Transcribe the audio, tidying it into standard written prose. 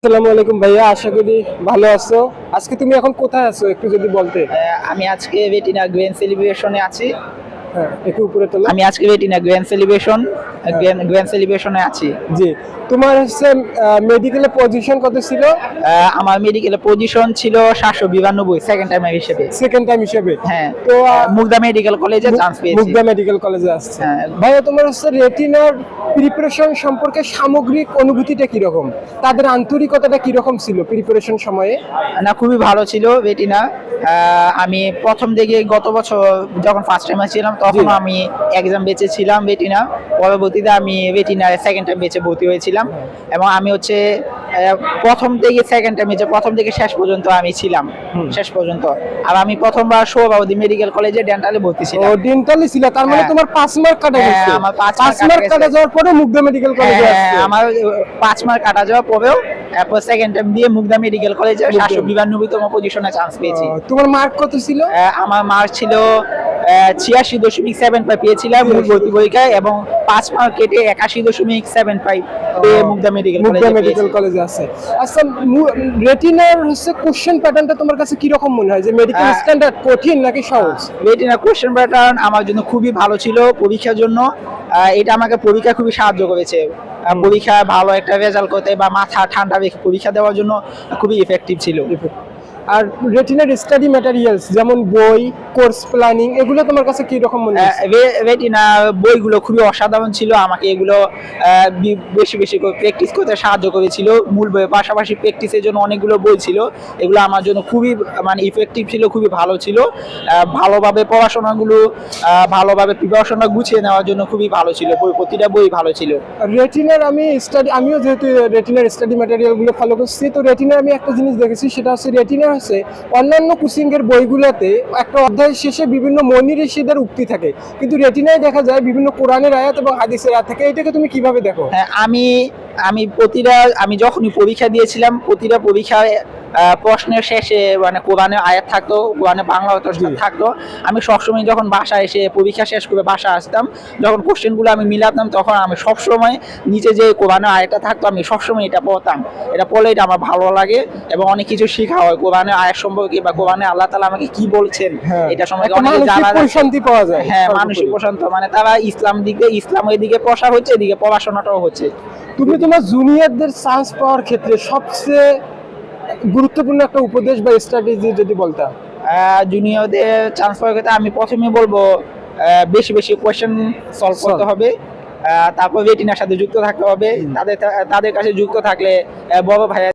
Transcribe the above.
আসসালামু আলাইকুম ভাইয়া, আশা করি ভালো আছো। আজকে তুমি এখন কোথায় আছো একটু যদি বলতে। আমি আজকে রেটিনা গ্র্যান্ড সেলিব্রেশনে আছি। হ্যাঁ, একটু উপরে তোলো। আমি আজকে রেটিনা গ্র্যান্ড সেলিব্রেশনে আছি। জি, তোমার হচ্ছে মেডিকেলের পজিশন কত ছিল? আমার মেডিকেলের পজিশন ছিল 792 সেকেন্ড টাইম হিসেবে। সেকেন্ড টাইম হিসেবে। হ্যাঁ, তো মুগদা মেডিকেল কলেজে চান্স পেয়েছি। মুগদা মেডিকেল কলেজে আসছে। হ্যাঁ। ভাইয়া, তোমার হচ্ছে রেটিনার প্রিপারেশন সম্পর্কে সামগ্রিক অনুভূতিটা কিরকম? তাদের আন্তরিকতাটা কিরকম ছিল প্রিপারেশন সময়ে? না, খুবই ভালো ছিল রেটিনা। আমি প্রথম দিকে গত বছর যখন ফার্স্ট টাইম ছিলাম তখন জি। আমি এক্সাম বেঁচে ছিলাম রেটিনা। পরবর্তীতে আমি রেটিনার সেকেন্ড টাইম বেঁচে ভর্তি হয়েছিলাম এবং আমি হচ্ছে প্রথম থেকে সেকেন্ড টাইম বেঁচে প্রথম থেকে শেষ পর্যন্ত আমি ছিলাম। শেষ পর্যন্ত। আর আমি প্রথমবার সোহরাওয়ার্দী মেডিকেল কলেজে ডেন্টালে ভর্তি ও, ছিলাম। ডেন্টালি ছিল, তার মানে হ্যাঁ। তোমার 5 মার্ক কাটা হ্যাঁ, গেছে। আমার 5 5 মার্ক কাটা কাটা গেছে। যাওয়ার পরে মুগদা মেডিকেল কলেজে হ্যাঁ, আসছে। আমার 5 মার্ক কাটা যাওয়ার পরেও এরপর সেকেন্ড টাইম দিয়ে মুগদা মেডিকেল কলেজে 792তম পজিশনে চান্স পেয়েছি। তোমার মার্ক কত ছিল? আমার মার্ক ছিল 86.75 পেয়েছিলাম মূল ভর্তি পরীক্ষায় এবং 5 মার্ক কেটে 81.75 পেয়ে মুগদা মেডিকেল মুগদা কলেজে মেডিকেল পেয়েছি। কলেজে আছে। আচ্ছা, রেটিনার হচ্ছে কোশ্চেন প্যাটার্নটা তোমার কাছে কি রকম মনে হয়? যে মেডিকেল স্ট্যান্ডার্ড কঠিন নাকি সহজ? রেটিনা কোশ্চেন প্যাটার্ন আমার জন্য খুবই ভালো ছিল পরীক্ষার জন্য। এটা আমাকে পরীক্ষা খুবই সাহায্য করেছে। পরীক্ষা ভালো একটা রেজাল্ট করতে বা মাথা ঠান্ডা রেখে পরীক্ষা দেওয়ার জন্য খুবই ইফেক্টিভ ছিল। আর রেটিনার স্টাডি ম্যাটেরিয়ালস যেমন বই, কোর্স প্ল্যানিং, এগুলো তোমার কাছে কি রকম মনে হয়? রেটিনা বইগুলো খুবই অসাধারণ ছিল। আমাকে এগুলো বেশি বেশি করে প্র্যাকটিস করতে সাহায্য করেছিল। মূল বইয়ের পাশাপাশি প্র্যাকটিসের জন্য অনেকগুলো বই ছিল। এগুলো আমার জন্য খুবই মানে ইফেক্টিভ ছিল, খুবই ভালো ছিল। ভালোভাবে পড়াশোনাগুলো ভালোভাবে প্রিপারেশনটা গুছিয়ে নেওয়ার জন্য খুবই ভালো ছিল। প্রতিটা বই ভালো ছিল। রেটিনার আমিও যেহেতু রেটিনার স্টাডি ম্যাটেরিয়ালগুলো ফলো করছি, তো রেটিনার আমি একটা জিনিস দেখেছি, সেটা হচ্ছে রেটিনার হচ্ছে অন্যান্য কোচিং এর বইগুলোতে একটা অধ্যায়ের শেষে বিভিন্ন মনি ঋষিদের উক্তি থাকে, কিন্তু রেটিনায় দেখা যায় বিভিন্ন কোরআনের আয়াত এবং হাদিসের আয়াত থাকে। এটাকে তুমি কিভাবে দেখো? হ্যাঁ, আমি যখনই পরীক্ষা দিয়েছিলাম প্রতিটা পরীক্ষায় প্রশ্নের শেষে মানে কোরআনের আয়াত থাকতো, কোরআনের বাংলা থাকতো। আমি সবসময় যখন বাসায় এসে পরীক্ষা শেষ করে বাসায় আসতাম, যখন কোশ্চেনগুলো আমি মিলাতাম তখন আমি সবসময় নিচে যে কোরআনের আয়াতটা থাকতো আমি সবসময় এটা পড়তাম। এটা পড়লে এটা আমার ভালো লাগে এবং অনেক কিছু শেখা হয় কোরআনের আয়াত সম্পর্কে বা কোরআনের আল্লাহ তাআলা আমাকে কি বলছেন এটা সম্পর্কে অনেক জানা যায়। শান্তি পাওয়া যায়। হ্যাঁ, মানসিক প্রশান্ত, মানে তারা ইসলামের দিকে প্রসার হচ্ছে, এদিকে পড়াশোনাটাও হচ্ছে। তুমি তোমার জুনিয়রদের চান্স পাওয়ার ক্ষেত্রে সবচেয়ে গুরুত্বপূর্ণ একটা উপদেশ বা স্ট্র্যাটেজি যদি বলতা। জুনিয়রদের চান্স পাওয়ার ক্ষেত্রে আমি প্রথমে বলবো বেশি বেশি কোয়েশ্চেন সলভ করতে হবে। তারপর রেটিনার সাথে যুক্ত থাকতে হবে। তাদের কাছে যুক্ত থাকলে বড় ভাইয়া